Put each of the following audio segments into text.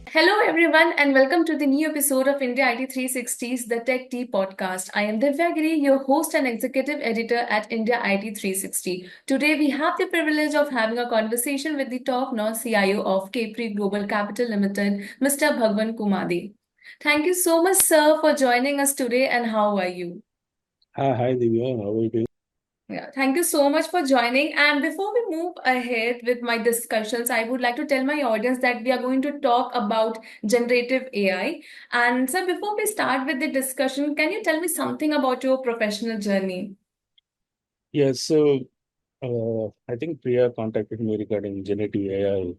Hello, everyone, and welcome to the new episode of India IT 360's The Tech Tea podcast. I am Divyagiri, your host and executive editor at India IT 360. Today, we have the privilege of having a conversation with the top-notch CIO of Capri Global Capital Limited, Mr. Bhagvan Kommadi. Thank you so much, sir, for joining us today, and how are you? Hi Divya, how are you doing? Yeah, thank you so much for joining. And before we move ahead with my discussions, I would like to tell my audience that we are going to talk about generative AI. And so, before we start with the discussion, can you tell me something about your professional journey? Yeah, I think Priya contacted me regarding generative AI.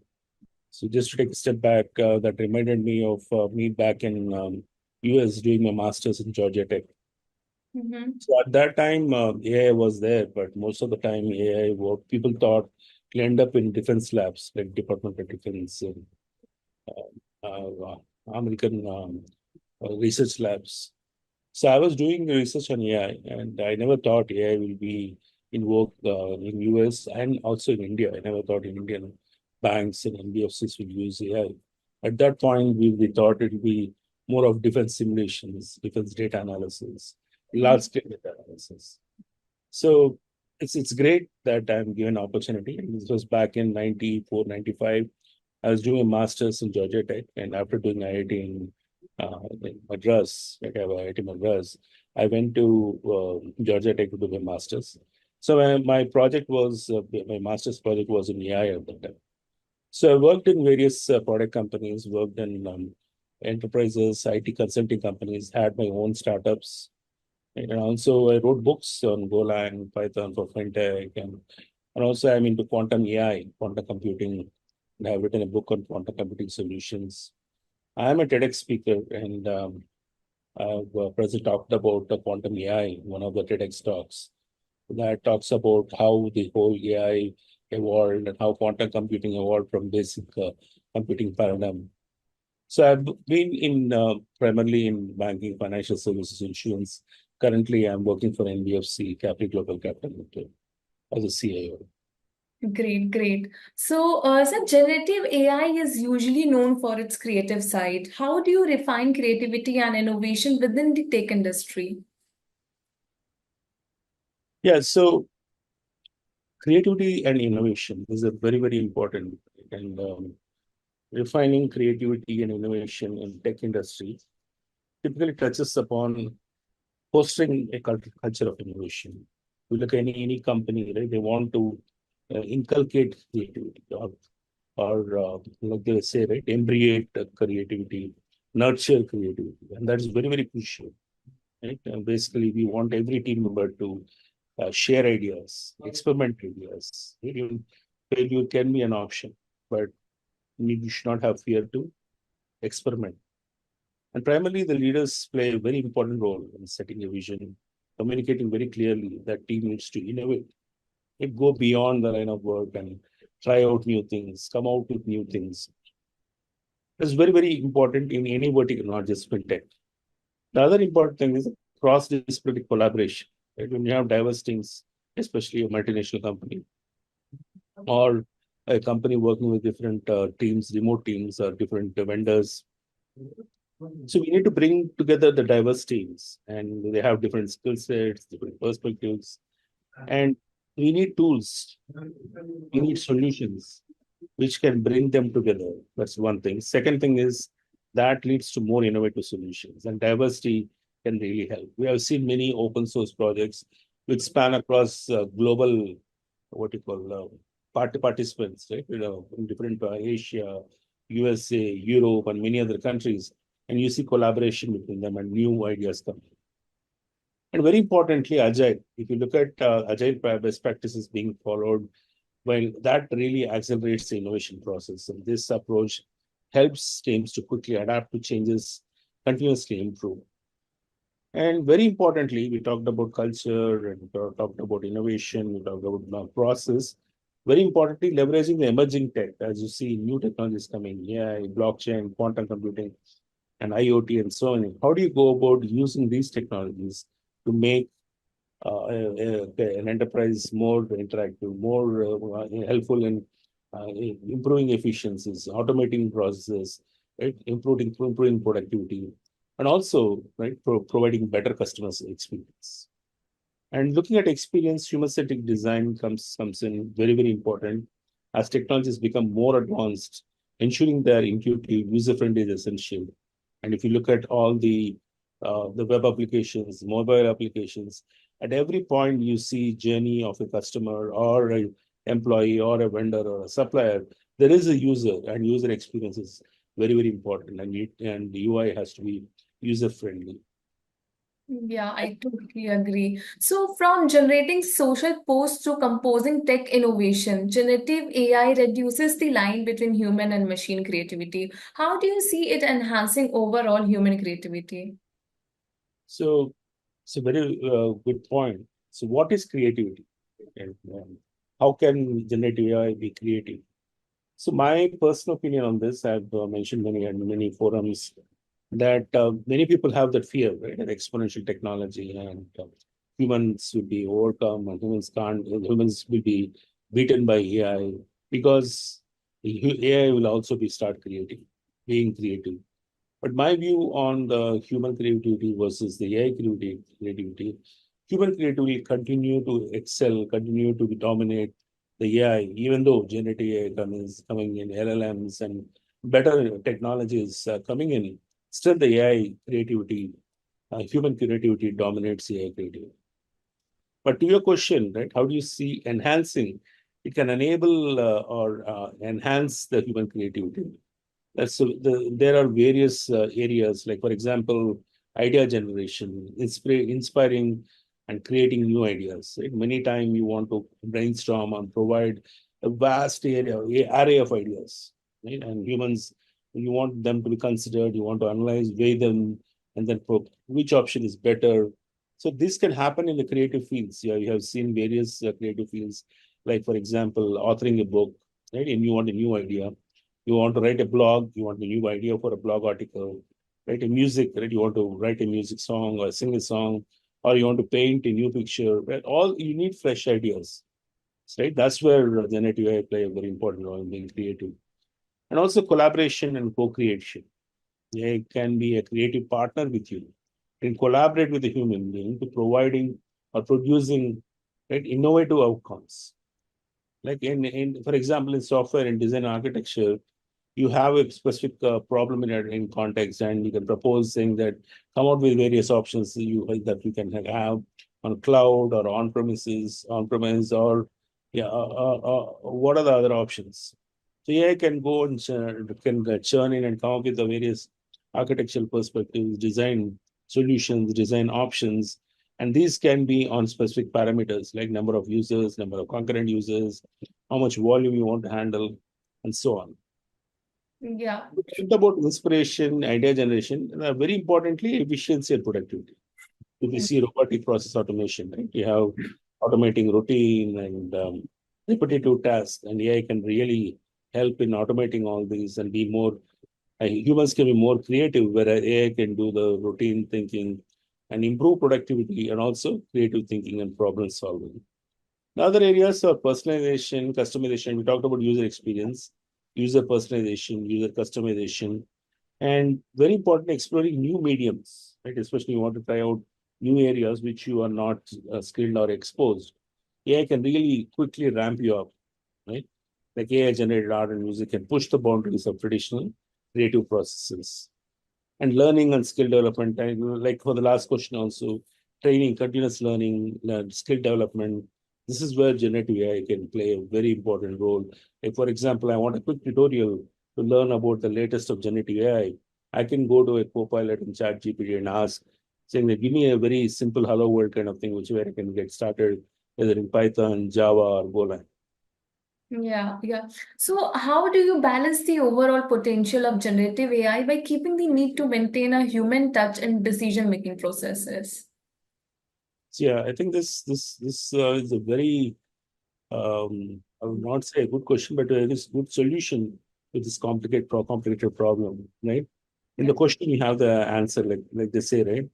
So just to take a step back, that reminded me of me back in US doing my master's in Georgia Tech. Mm-hmm. So at that time, AI was there, but most of the time AI, what people thought, will end up in defense labs, like Department of Defense, American research labs. So I was doing research on AI, and I never thought AI will be in work in US and also in India. I never thought Indian banks and NBFCs will use AI. At that point, we thought it would be more of defense simulations, defense data analysis, large scale data analysis. So it's great that I'm given opportunity. And this was back in 94, 95. I was doing a master's in Georgia Tech, and after doing IIT in Madras, like I have IIT Madras, I went to Georgia Tech to do my master's. So my project was my master's project was in AI at that time. So I worked in various product companies, worked in enterprises, IT consulting companies, had my own startups, and also I wrote books on Golang, Python for fintech, and also I'm into quantum AI, quantum computing, and I've written a book on quantum computing solutions. I am a TEDx speaker, and I've presently talked about the quantum AI in one of the TEDx talks that talks about how the whole AI evolved and how quantum computing evolved from basic computing paradigm. So I've been in primarily in banking, financial services, insurance. Currently, I'm working for NBFC, Capri Global Capital Limited, as a CIO. Great, great. So, sir, generative AI is usually known for its creative side. How do you refine creativity and innovation within the tech industry? Yeah, so creativity and innovation is a very important, and refining creativity and innovation in tech industry typically touches upon fostering a culture of innovation. You look at any company, right? They want to inculcate creativity, or like they say, right, embrace creativity, nurture creativity, and that is very crucial, right? Basically, we want every team member to share ideas, experiment ideas. Even failure can be an option, but you should not have fear to experiment. And primarily, the leaders play a very important role in setting a vision, communicating very clearly that team needs to innovate. It go beyond the line of work and try out new things, come out with new things. It's very important in any vertical, not just fintech. The other important thing is cross-disciplinary collaboration. Right? When you have diverse teams, especially a multinational company or a company working with different teams, remote teams, or different vendors. So we need to bring together the diverse teams, and they have different skill sets, different perspectives, and we need tools, we need solutions which can bring them together. That's one thing. Second thing is that leads to more innovative solutions, and diversity can really help. We have seen many open source projects which span across global, what you call participants, right? In different Asia, USA, Europe, and many other countries, and you see collaboration between them and new ideas come. And very importantly, agile. If you look at agile best practices being followed, well, that really accelerates the innovation process. And this approach helps teams to quickly adapt to changes, continuously improve. And very importantly, we talked about culture and talked about innovation, we talked about process. Very importantly, leveraging the emerging tech. As you see, new technologies coming, AI, blockchain, quantum computing, and IoT, and so on. How do you go about using these technologies to make an enterprise more interactive, more helpful in improving efficiencies, automating processes, right? Improving productivity, and also right providing better customer experience. And looking at experience, human-centric design comes in very important as technologies become more advanced. Ensuring their intuitive, user-friendly is essential. And if you look at all the web applications, mobile applications, at every point you see journey of a customer or an employee or a vendor or a supplier. There is a user, and user experience is very important, and the UI has to be user-friendly. Yeah, I totally agree. So, from generating social posts to composing tech innovation, generative AI reduces the line between human and machine creativity. How do you see it enhancing overall human creativity? So it's a very good point. So what is creativity? And how can generative AI be creative? So my personal opinion on this, I've mentioned many forums that many people have that fear, right? Of exponential technology, and humans will be overcome, and humans will be beaten by AI, because AI will also be start creating, being creative. But my view on the human creativity versus the AI creativity, human creativity continue to excel, continue to dominate the AI, even though generative AI is coming in, LLMs and better technologies coming in. Still, the AI creativity, human creativity dominates AI creativity. But to your question, right, how do you see enhancing? It can enable or enhance the human creativity. There are various areas, like, for example, idea generation, inspiring and creating new ideas. Right? Many times you want to brainstorm and provide a vast array of ideas. Right? And humans, you want them to be considered, you want to analyze, weigh them, and then which option is better. So this can happen in the creative fields. Yeah, you have seen various creative fields, like, for example, authoring a book, right? And you want a new idea, you want to write a blog, you want a new idea for a blog article, write a music, right? You want to write a music song or sing a song, or you want to paint a new picture, right? All you need fresh ideas, right? That's where generative AI play a very important role in being creative. And also collaboration and co-creation. They can be a creative partner with you and collaborate with a human being to providing or producing, right, innovative outcomes. Like for example, in software and design architecture, you have a specific problem in context, and you can propose saying that come out with various options that you can have on cloud or on premise, or yeah, what are the other options? So AI can go and churn in and come up with the various architectural perspectives, design solutions, design options, and these can be on specific parameters like number of users, number of concurrent users, how much volume you want to handle, and so on. Yeah. Think about inspiration, idea generation, and very importantly, efficiency and productivity. If you see robotic process automation, right? You have automating routine and repetitive tasks, and AI can really help in automating all these and be more. Humans can be more creative, where AI can do the routine thinking and improve productivity and also creative thinking and problem solving. The other areas are personalization, customization. We talked about user experience, user personalization, user customization, and very important, exploring new mediums, right? Especially you want to try out new areas which you are not skilled or exposed. AI can really quickly ramp you up, right? Like AI generated art and music can push the boundaries of traditional creative processes. And learning and skill development, like for the last question also, training, continuous learning, skill development. This is where generative AI can play a very important role. Like, for example, I want a quick tutorial to learn about the latest of generative AI. I can go to a Copilot in ChatGPT and ask, saying that give me a very simple hello world kind of thing, which where I can get started, whether in Python, Java, or Golang. Yeah. So, how do you balance the overall potential of generative AI by keeping the need to maintain a human touch in decision-making processes? So yeah, I think this is a very I would not say a good question, but it is a good solution to this complicated problem, right? In Yeah. the question, you have the answer, like they say, right?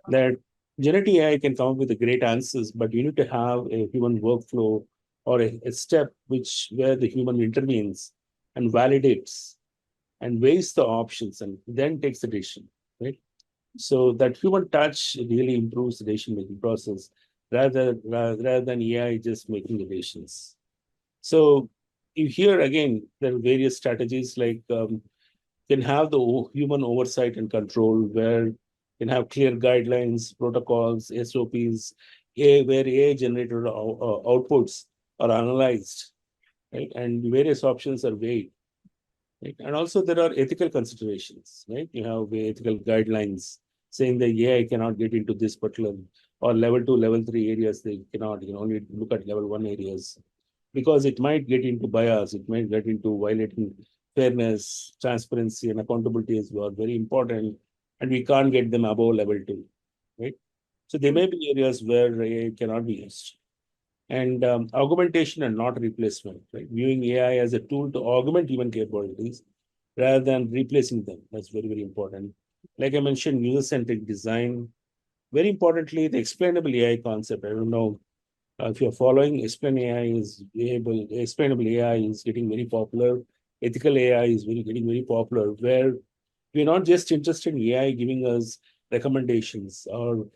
That generative AI can come up with the great answers, but you need to have a human workflow or a step where the human intervenes and validates and weighs the options and then takes the decision, right? So that human touch really improves the decision-making process rather than AI just making the decisions. So you hear again, there are various strategies like can have the human oversight and control where can have clear guidelines, protocols, SOPs, where AI generated outputs are analyzed, right? And various options are weighed. Right? And also there are ethical considerations, right? You have the ethical guidelines saying that AI cannot get into this particular or level 2, level 3 areas. They cannot, you can only look at level 1 areas because it might get into bias, it might get into violating fairness, transparency, and accountability as well. Very important. And we can't get them above level 2, right? So there may be areas where AI cannot be used and augmentation and not replacement, right? Viewing AI as a tool to augment human capabilities rather than replacing them. That's very, very important. Like I mentioned, user-centric design. Very importantly, the explainable AI concept. I don't know if you're following, explainable AI is getting very popular. Ethical AI is getting very popular, where we're not just interested in AI giving us recommendations or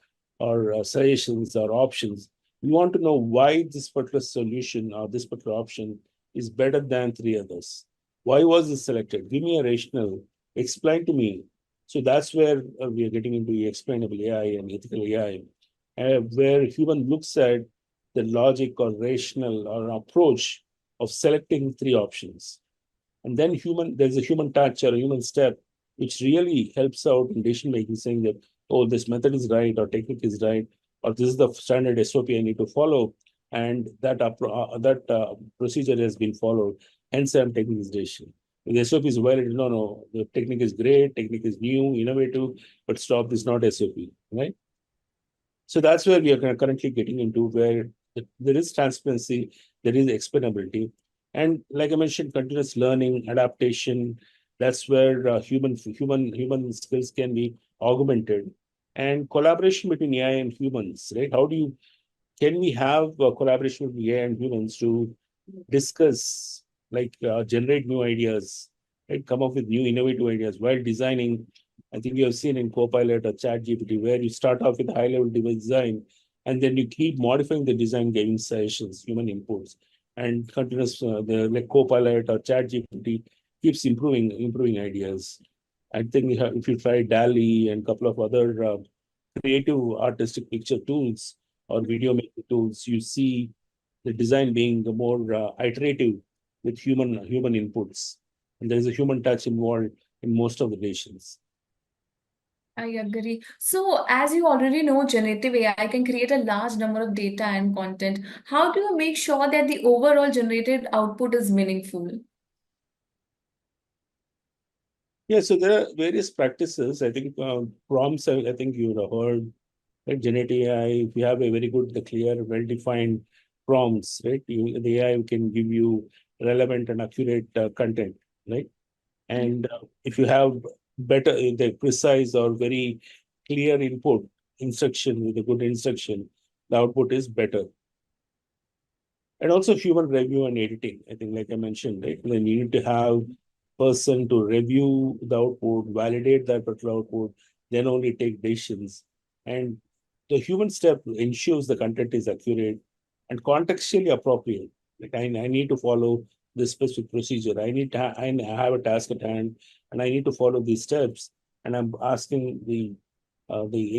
suggestions or options. We want to know why this particular solution or this particular option is better than three others. Why was it selected? Give me a rationale. Explain to me. So that's where we are getting into explainable AI and ethical AI, where human looks at the logic or rational or approach of selecting three options. And then there's a human touch or a human step, which really helps out in decision making, saying that, oh, this method is right, or technique is right, or this is the standard SOP I need to follow, and that procedure has been followed. Hence, I'm taking this decision. If the SOP is valid, no, the technique is great, technique is new, innovative, but stop, this is not SOP, right? So that's where we are currently getting into, where there is transparency, there is explainability. And like I mentioned, continuous learning, adaptation, that's where human skills can be augmented. And collaboration between AI and humans, right? Can we have a collaboration with AI and humans to discuss, like generate new ideas, right? Come up with new innovative ideas while designing. I think you have seen in Copilot or Chat GPT, where you start off with high-level design, and then you keep modifying the design, giving suggestions, human inputs, and continuous the like Copilot or Chat GPT keeps improving ideas. I think if you try DALI and a couple of other creative artistic picture tools or video making tools, you see the design being more iterative with human inputs, and there is a human touch involved in most of the nations. I agree. So, as you already know, generative AI can create a large number of data and content. How do you make sure that the overall generated output is meaningful? Yeah, so there are various practices. I think prompts. I think you would have heard, right? Generative AI. If you have a very good, the clear, well-defined prompts, right? The AI can give you relevant and accurate content, right? And if you have better, the precise or very clear input instruction with a good instruction, the output is better. And also human review and editing. I think, like I mentioned, right, they need to have person to review the output, validate that particular output, then only take decisions. And the human step ensures the content is accurate and contextually appropriate. Like I need to follow this specific procedure. I have a task at hand, and I need to follow these steps. And I'm asking the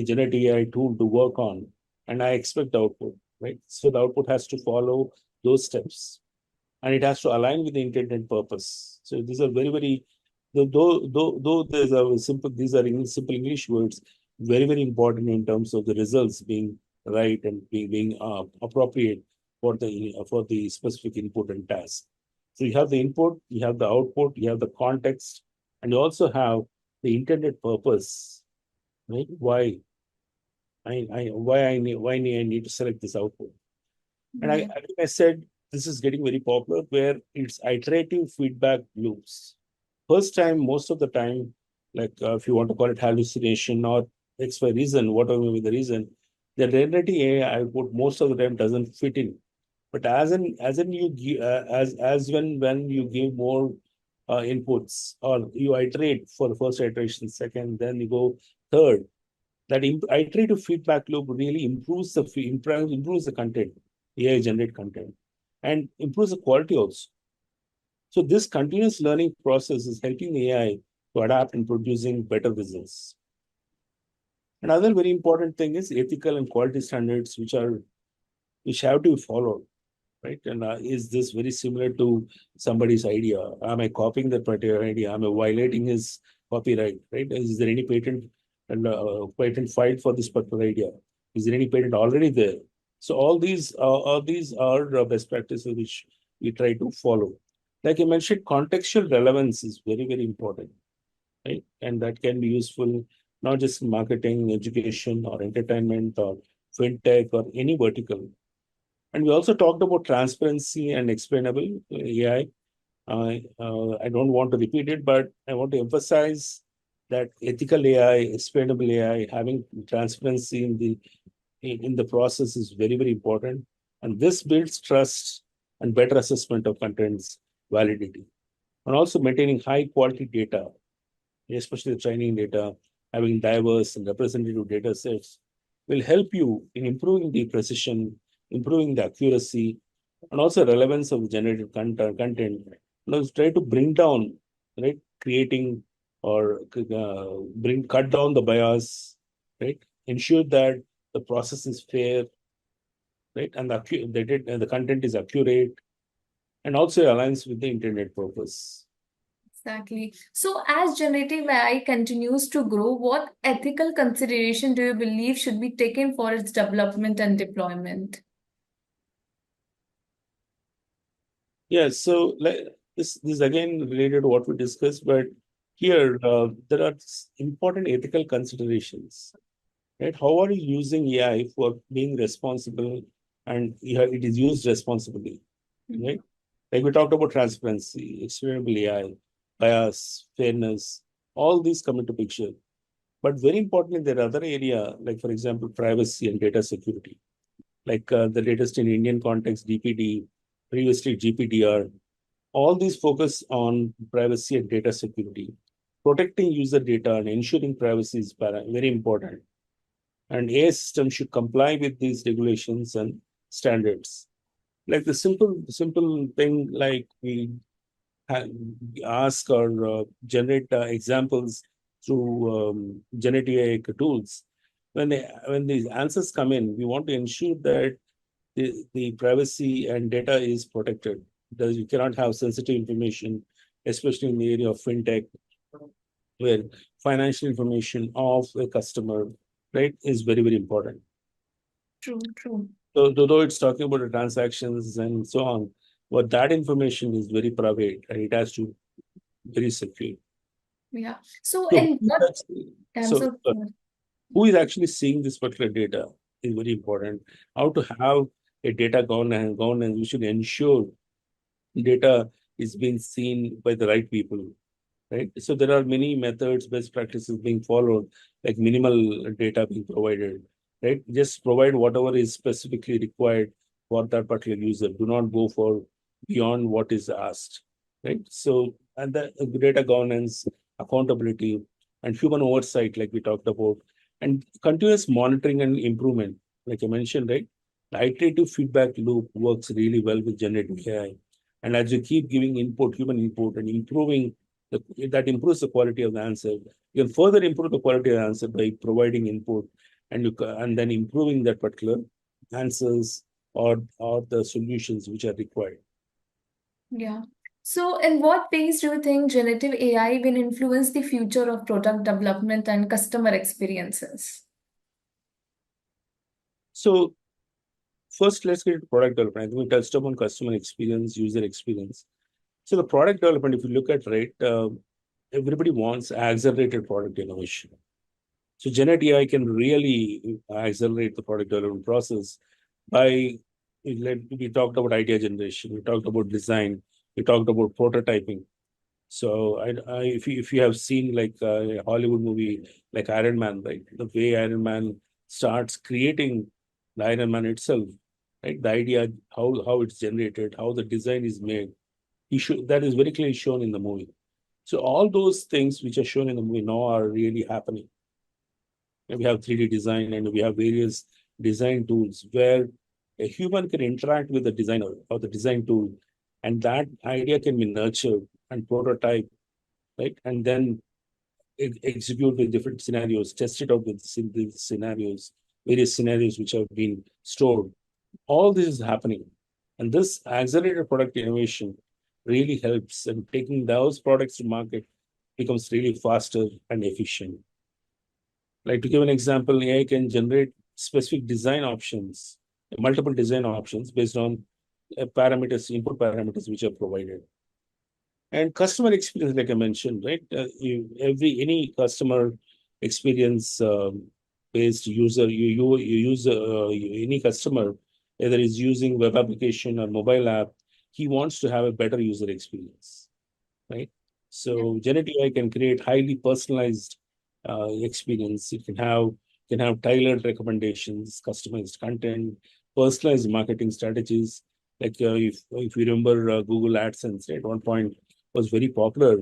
generative AI tool to work on, and I expect the output, right? So the output has to follow those steps, and it has to align with the intended purpose. So these are very, very, though there's a simple, these are in simple English words, very, very important in terms of the results being right and being appropriate for the specific input and task. So you have the input, you have the output, you have the context, and you also have the intended purpose, right? Why I need to select this output. And Yeah. I think I said this is getting very popular where it's iterative feedback loops. First time, most of the time, like if you want to call it hallucination or X by reason, whatever may be the reason, the generative AI output most of the time doesn't fit in. But as in you give, as when you give more inputs, or you iterate for the first iteration, second, then you go third. That iterative feedback loop really improves the content, AI generate content, and improves the quality also. So this continuous learning process is helping the AI to adapt and producing better results. Another very important thing is ethical and quality standards, which have to be followed, right? And is this very similar to somebody's idea? Am I copying that particular idea? Am I violating his copyright? Right? Is there any patent and patent filed for this particular idea? Is there any patent already there? So all these are best practices which we try to follow. Like I mentioned, contextual relevance is very important, right? And that can be useful not just in marketing, education, or entertainment, or fintech, or any vertical. And we also talked about transparency and explainable AI. I don't want to repeat it, but I want to emphasize that ethical AI, explainable AI, having transparency in the process is very important. And this builds trust and better assessment of content's validity. And also maintaining high quality data, especially the training data, having diverse and representative data sets will help you in improving the precision, improving the accuracy, and also relevance of the generated content. Now, try to bring down, right, creating or cut down the bias, right, ensure that the process is fair, right, and the content is accurate, and also aligns with the intended purpose. Exactly. So, as generative AI continues to grow, what ethical consideration do you believe should be taken for its development and deployment? Yeah, so this is again related to what we discussed, but here there are important ethical considerations, right? How are you using AI for being responsible, and it is used responsibly, right? Like we talked about transparency, explainable AI, bias, fairness, all these come into picture. But very importantly, there are other area, like for example, privacy and data security, like the latest in Indian context, DPD, previously GPDR. All these focus on privacy and data security. Protecting user data and ensuring privacy is very important. And AI systems should comply with these regulations and standards. Like the simple thing, like we ask or generate examples through generative AI tools. When these answers come in, we want to ensure that the privacy and data is protected. Because you cannot have sensitive information, especially in the area of fintech, where financial information of a customer, right, is very important. True, true. So, though it's talking about the transactions and so on, but that information is very private and it has to be very secure. Yeah. So, So, and what I'm so so who is actually seeing this particular data is very important. How to have a data governance, we should ensure data is being seen by the right people, right? So there are many methods, best practices being followed, like minimal data being provided, right? Just provide whatever is specifically required for that particular user. Do not go for beyond what is asked, right? So, and the data governance, accountability, and human oversight, like we talked about, and continuous monitoring and improvement, like I mentioned, right? The iterative feedback loop works really well with generative AI. And as you keep giving input, human input, and improving that improves the quality of the answer. You can further improve the quality of the answer by providing input, and then improving that particular answers or the solutions which are required. Yeah. So, in what ways do you think generative AI will influence the future of product development and customer experiences? So first, let's get to product development. I think we touched upon customer experience, user experience. So the product development, if you look at, right, everybody wants accelerated product innovation. So generative AI can really accelerate the product development process by, we talked about idea generation, we talked about design, we talked about prototyping. So if you have seen like a Hollywood movie like Iron Man, right, the way Iron Man starts creating the Iron Man itself, right? The idea, how it's generated, how the design is made. That is very clearly shown in the movie. So all those things which are shown in the movie now are really happening. And we have 3D design and we have various design tools where a human can interact with the designer or the design tool, and that idea can be nurtured and prototype, right? And then execute with different scenarios, test it out with the scenarios, various scenarios which have been stored. All this is happening. And this accelerated product innovation really helps, and taking those products to market becomes really faster and efficient. Like, to give an example, AI can generate specific design options, multiple design options based on input parameters which are provided. And customer experience, like I mentioned, right? Any customer experience based user, you use any customer, whether he's using web application or mobile app, he wants to have a better user experience, right? Yeah. So generative AI can create highly personalized experience. It can have tailored recommendations, customized content, personalized marketing strategies. Like if you remember Google AdSense at one point was very popular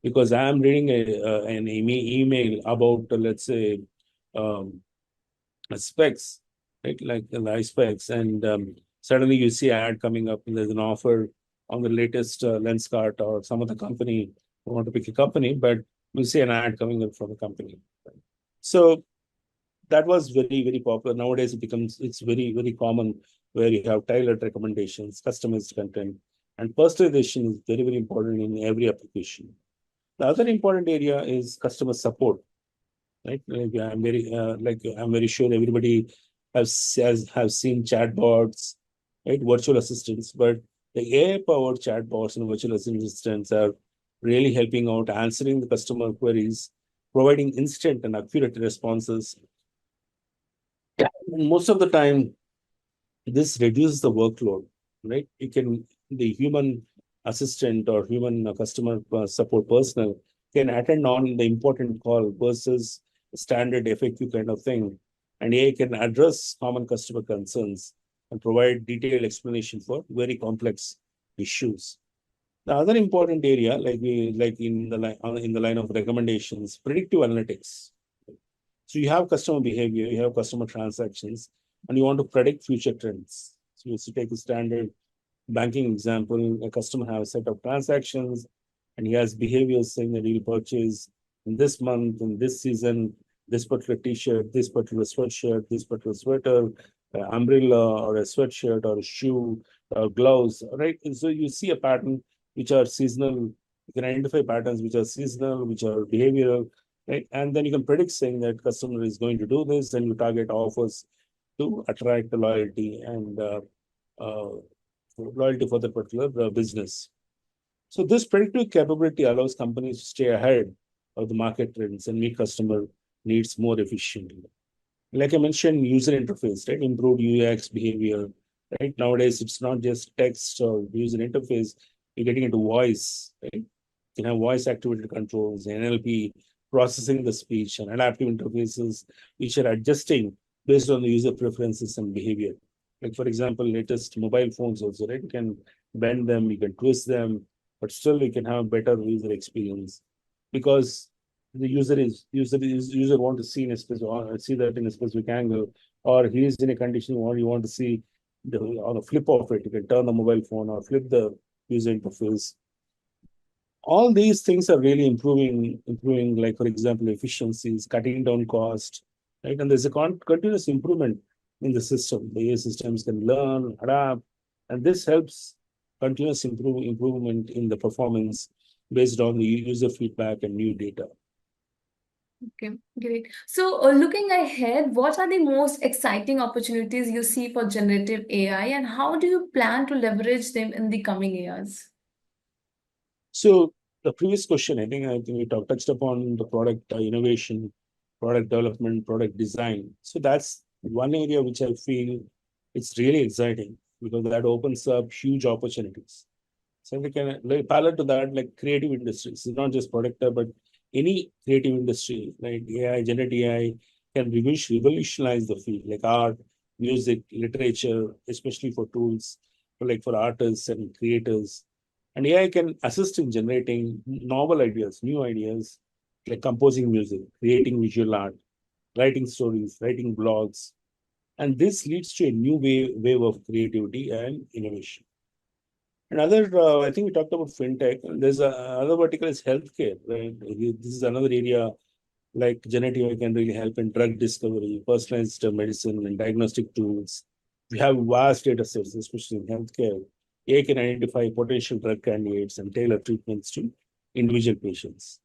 because I am reading an email about let's say um, specs, right? Like the life specs, and suddenly you see ad coming up, and there's an offer on the latest lens cart or some other company. I want to pick a company, but you see an ad coming up from a company. So that was very, very popular. Nowadays, it's very, very common where you have tailored recommendations, customized content, and personalization is very, very important in every application. The other important area is customer support, right? I'm very sure everybody have seen chatbots, right? Virtual assistants, but the AI-powered chatbots and virtual assistants are really helping out answering the customer queries, providing instant and accurate responses. And most of the time, this reduces the workload, right? The human assistant or human customer support personnel can attend on the important call versus standard FAQ kind of thing. And AI can address common customer concerns and provide detailed explanation for very complex issues. The other important area, like in the line of recommendations, predictive analytics. So you have customer behavior, you have customer transactions, and you want to predict future trends. So you take a standard banking example, a customer has a set of transactions and he has behaviors saying that he'll purchase in this month, in this season, this particular t-shirt, this particular sweatshirt, this particular sweater, umbrella or a sweatshirt or a shoe, gloves, right? And so you see a pattern which are seasonal. You can identify patterns which are seasonal, which are behavioral, right? And then you can predict saying that customer is going to do this, and you target offers to attract the uh, loyalty for the particular business. So this predictive capability allows companies to stay ahead of the market trends and meet customer needs more efficiently. Like I mentioned, user interface, right? Improved UX behavior, right? Nowadays, it's not just text or user interface. You're getting into voice, right? You can have voice activated controls, NLP, processing the speech, and adaptive interfaces, which are adjusting based on the user preferences and behavior. Like, for example, latest mobile phones also, right? You can bend them, you can twist them, but still you can have better user experience because the user want to see in a specific, see that in a specific angle, or he is in a condition where you want to see on a flip of it. You can turn the mobile phone or flip the user interface. All these things are really improving, like for example, efficiencies, cutting down cost, right? And there's a continuous improvement in the system. The AI systems can learn, adapt, and this helps improvement in the performance based on the user feedback and new data. Okay, great. So, looking ahead, what are the most exciting opportunities you see for generative AI, and how do you plan to leverage them in the coming years? So the previous question, I think we touched upon the product innovation, product development, product design. So that's one area which I feel it's really exciting because that opens up huge opportunities. So we can like, parallel to that, like creative industries, it's not just product, but any creative industry, like AI, generative AI can revolutionize the field, like art, music, literature, especially for tools, for artists and creators. And AI can assist in generating novel ideas, new ideas, like composing music, creating visual art, writing stories, writing blogs. And this leads to a new wave of creativity and innovation. Another, I think we talked about fintech. There's another vertical is healthcare, right? This is another area like generative AI can really help in drug discovery, personalized medicine, and diagnostic tools. We have vast data sets, especially in healthcare. AI can identify potential drug candidates and tailor treatments to individual patients.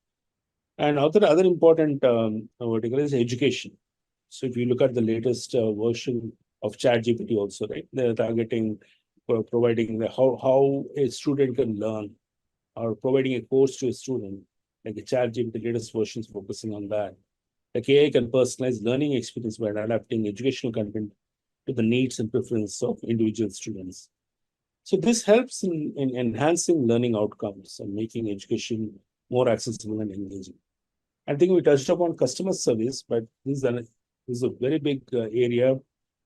And other important vertical is education. So if you look at the latest version of ChatGPT also, right, they're targeting providing how a student can learn or providing a course to a student, like the ChatGPT, the latest versions focusing on that. Like AI can personalize learning experience by adapting educational content to the needs and preferences of individual students. So this helps in enhancing learning outcomes and making education more accessible and engaging. I think we touched upon customer service, but this is a very big area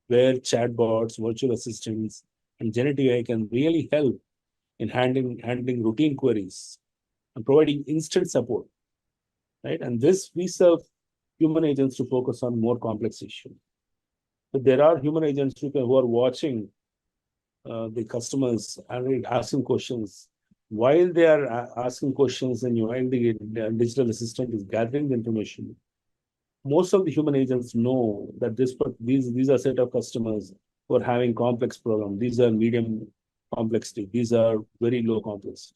where chatbots, virtual assistants, and generative AI can really help in handling routine queries and providing instant support, right? And this we serve human agents to focus on more complex issues. But there are human agents who are watching the customers and asking questions. While they are asking questions and while the digital assistant is gathering the information, most of the human agents know that these are set of customers who are having complex problems. These are medium complexity. These are very low complexity.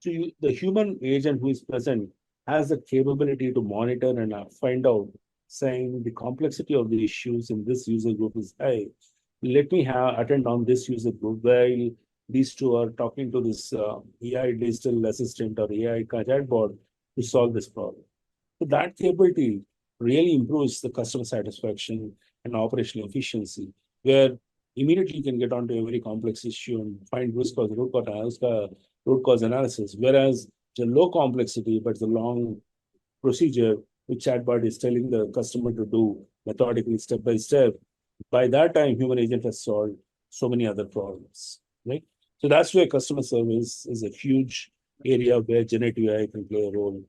So the human agent who is present has the capability to monitor and find out, saying the complexity of the issues in this user group is high. Let me attend on this user group while these two are talking to this AI digital assistant or AI chatbot to solve this problem. So that capability really improves the customer satisfaction and operational efficiency, where immediately you can get onto a very complex issue and find root cause analysis. Whereas the low complexity, but the long procedure which chatbot is telling the customer to do methodically, step by step, by that time, human agent has solved so many other problems, right? So that's where customer service is a huge area where generative AI can play a role.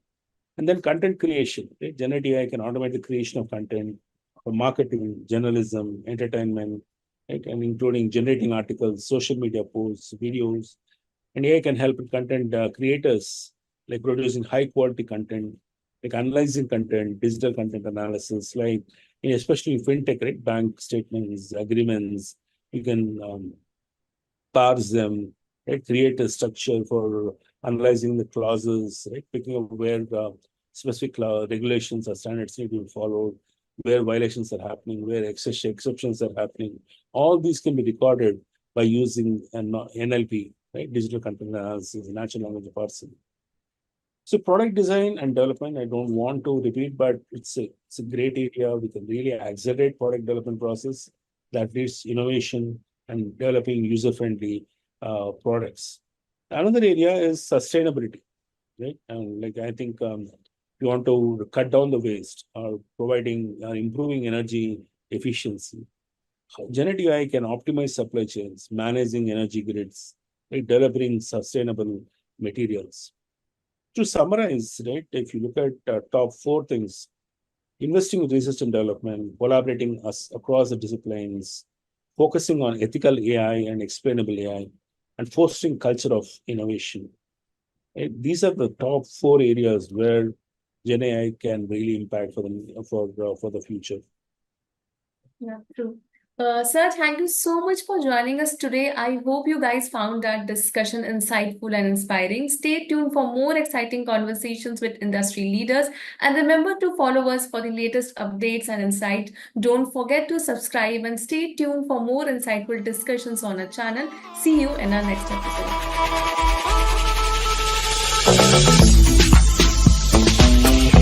And then content creation, right? Generative AI can automate the creation of content for marketing, journalism, entertainment, right? And including generating articles, social media posts, videos. And AI can help content creators, like producing high quality content, like analyzing content, digital content analysis, like especially fintech, right? Bank statements, agreements. You can parse them, right? Create a structure for analyzing the clauses, right? Picking up where specific regulations or standards need to be followed, where violations are happening, where exceptions are happening. All these can be recorded by using an NLP, right? Digital content analysis, natural language parsing. So product design and development, I don't want to repeat, but it's a great area. We can really accelerate product development process that leads innovation and developing user-friendly products. Another area is sustainability, right? And like I think you want to cut down the waste or providing improving energy efficiency. Generative AI can optimize supply chains, managing energy grids, like developing sustainable materials. To summarize, right, if you look at top four things, investing in research and development, collaborating us across the disciplines, focusing on ethical AI and explainable AI, and fostering culture of innovation. Right? These are the top four areas where Gen AI can really impact for the future. Yeah, true. Sir, thank you so much for joining us today. I hope you guys found that discussion insightful and inspiring. Stay tuned for more exciting conversations with industry leaders and remember to follow us for the latest updates and insight. Don't forget to subscribe and stay tuned for more insightful discussions on our channel. See you in our next episode.